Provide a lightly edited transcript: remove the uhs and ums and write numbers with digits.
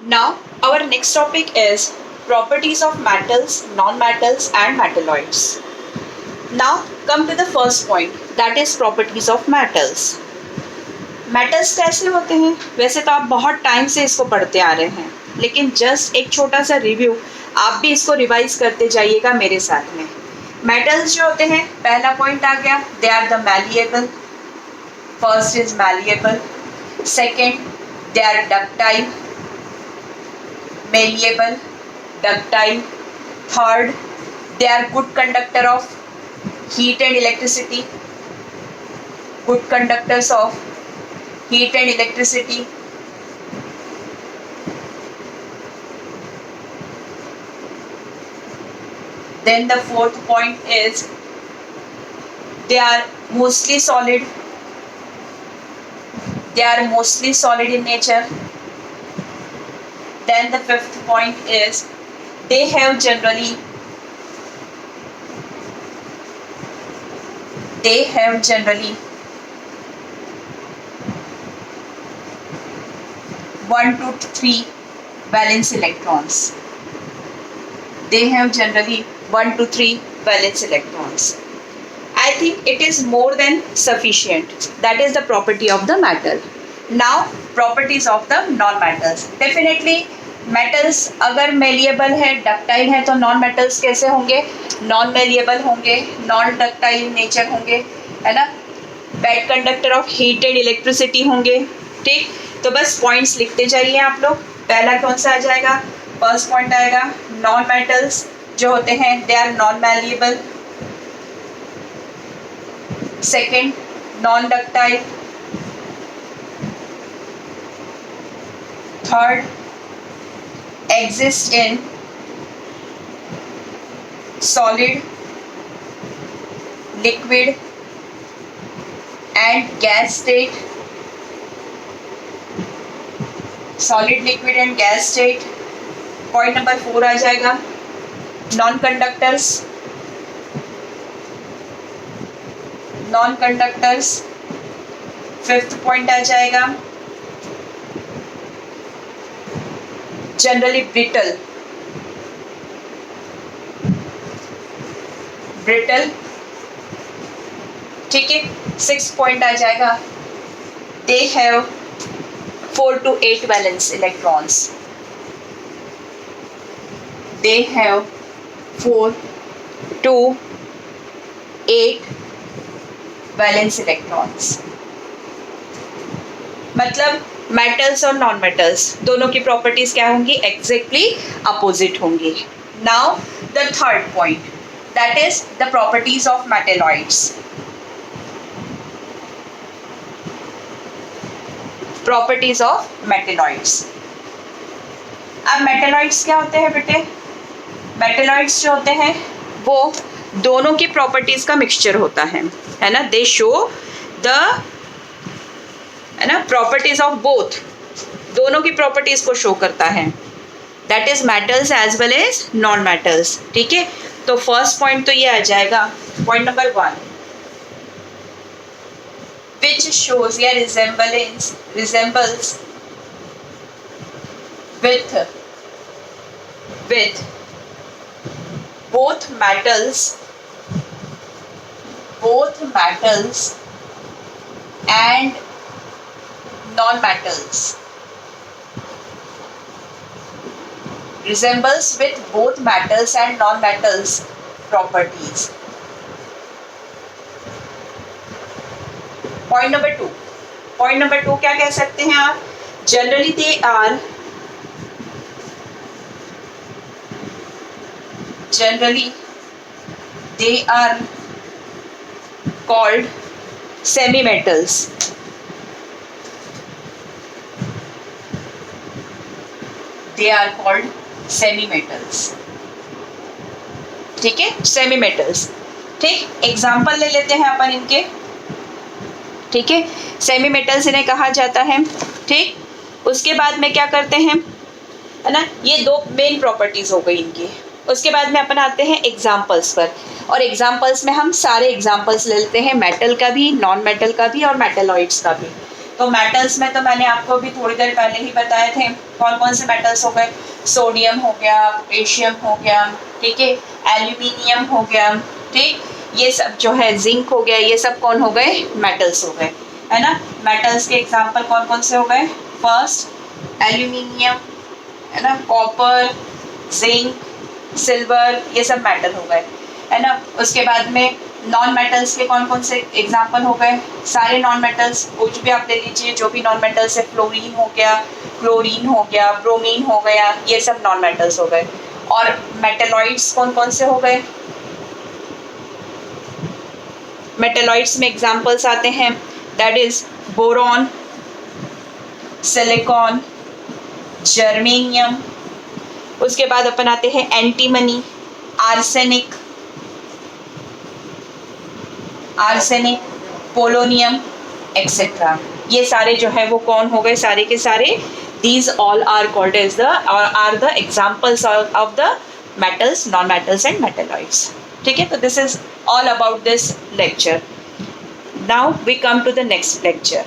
Now, our next topic is properties of metals, non-metals and metalloids. Now, come to the first point, that is properties of metals. Metals कैसे होते हैं? वैसे तो आप बहुत time से इसको पढ़ते आ रहे हैं, लेकिन जस्ट एक छोटा सा रिव्यू, आप भी इसको रिवाइज करते जाइएगा मेरे साथ में। मेटल्स जो होते हैं, पहला पॉइंट आ गया, they are the malleable. First is malleable, second they are ductile, malleable, ductile. Third, they are good conductor of heat and electricity. Good conductors of heat and electricity. Then the fourth point is they are mostly solid. They are mostly solid in nature. Then the fifth point is they have generally 1 to 3 valence electrons. They have generally 1 to 3 valence electrons. I think it is more than sufficient. That is the property of the metal. Now, properties of the non-metals. Definitely metals अगर malleable है, ductile है, तो non-metals कैसे होंगे? Non-malleable होंगे, non-ductile nature होंगे, है ना? Bad conductor of heat and electricity होंगे, ठीक? तो बस points लिखते जाइए आप लोग। पहला कौन सा आ जाएगा? First point आएगा non-metals जो होते हैं they are non-malleable. Second, non-ductile. Third, exist in solid, liquid and gas state. Solid, liquid and gas state. Point number 4 आ जाएगा non-conductors. Non-conductors. Fifth point आ जाएगा generally brittle. ठीक है। 6 पॉइंट आ जाएगा they have 4 to 8 valence electrons. They have 4 to 8 valence electrons. मतलब metals और non metals दोनों की properties क्या होंगी? एग्जैक्टली अपोजिट होंगी। Now the third point, that is the properties of metalloids. Properties of metalloids. अब मेटेलॉइड्स क्या होते हैं बेटे? मेटेलॉइड्स जो होते हैं वो दोनों की प्रॉपर्टीज का मिक्सचर होता है ना? दे शो द, है ना, प्रॉपर्टीज ऑफ बोथ, दोनों की प्रॉपर्टीज को शो करता है। That is metals as well as non metals, ठीक है। तो फर्स्ट पॉइंट तो ये आ जाएगा, पॉइंट नंबर 1, विच शोज या resembles with both metals and non-metals. Resembles with both metals and non-metals properties. Point number 2. Point number 2 क्या कह सकते हैं आप? Generally they are called semi-metals. They are called semi-metals. ठीक है, semi-metals। ठीक, example ले लेते हैं अपन इनके, ठीक है। semi-metals इन्हें कहा जाता है, ठीक। उसके बाद में क्या करते हैं, है ना, ये दो मेन प्रॉपर्टीज हो गई इनकी। उसके बाद में अपन आते हैं एग्जाम्पल्स पर, और एग्जाम्पल्स में हम सारे एग्जाम्पल्स ले लेते हैं, मेटल का भी, नॉन मेटल का भी और मेटलॉइड्स का भी। तो मेटल्स में तो मैंने आपको भी थोड़ी देर पहले ही बताए थे कौन कौन से मेटल्स हो गए, सोडियम हो गया, पोटेशियम हो गया, ठीक है, एल्यूमिनियम हो गया, ठीक, ये सब जो है जिंक हो गया, ये सब कौन हो गए, मेटल्स हो गए, है ना। मेटल्स के एग्जांपल कौन कौन से हो गए, फर्स्ट एल्यूमिनियम, है ना, कॉपर, जिंक, सिल्वर, ये सब मेटल हो गए, है ना। उसके बाद में नॉन मेटल्स के कौन कौन से एग्जांपल हो गए, सारे नॉन मेटल्स कुछ भी आप ले लीजिए, जो भी नॉन मेटल्स है, फ्लोरीन हो गया, क्लोरीन हो गया, ब्रोमीन हो गया, ये सब नॉन मेटल्स हो गए। और मेटेलॉइड्स कौन कौन से हो गए, मेटेलॉइड्स में एग्जांपल्स आते हैं, that is boron, silicon, germanium. उसके बाद अपन आते हैं एंटीमनी, आर्सेनिक, पोलोनियम एक्सेट्रा। ये सारे जो है वो कौन हो गए, सारे के सारे these all are called as the examples of the metals, non metals and metalloids. ठीक है, तो this is all about this lecture. Now we come to the next lecture.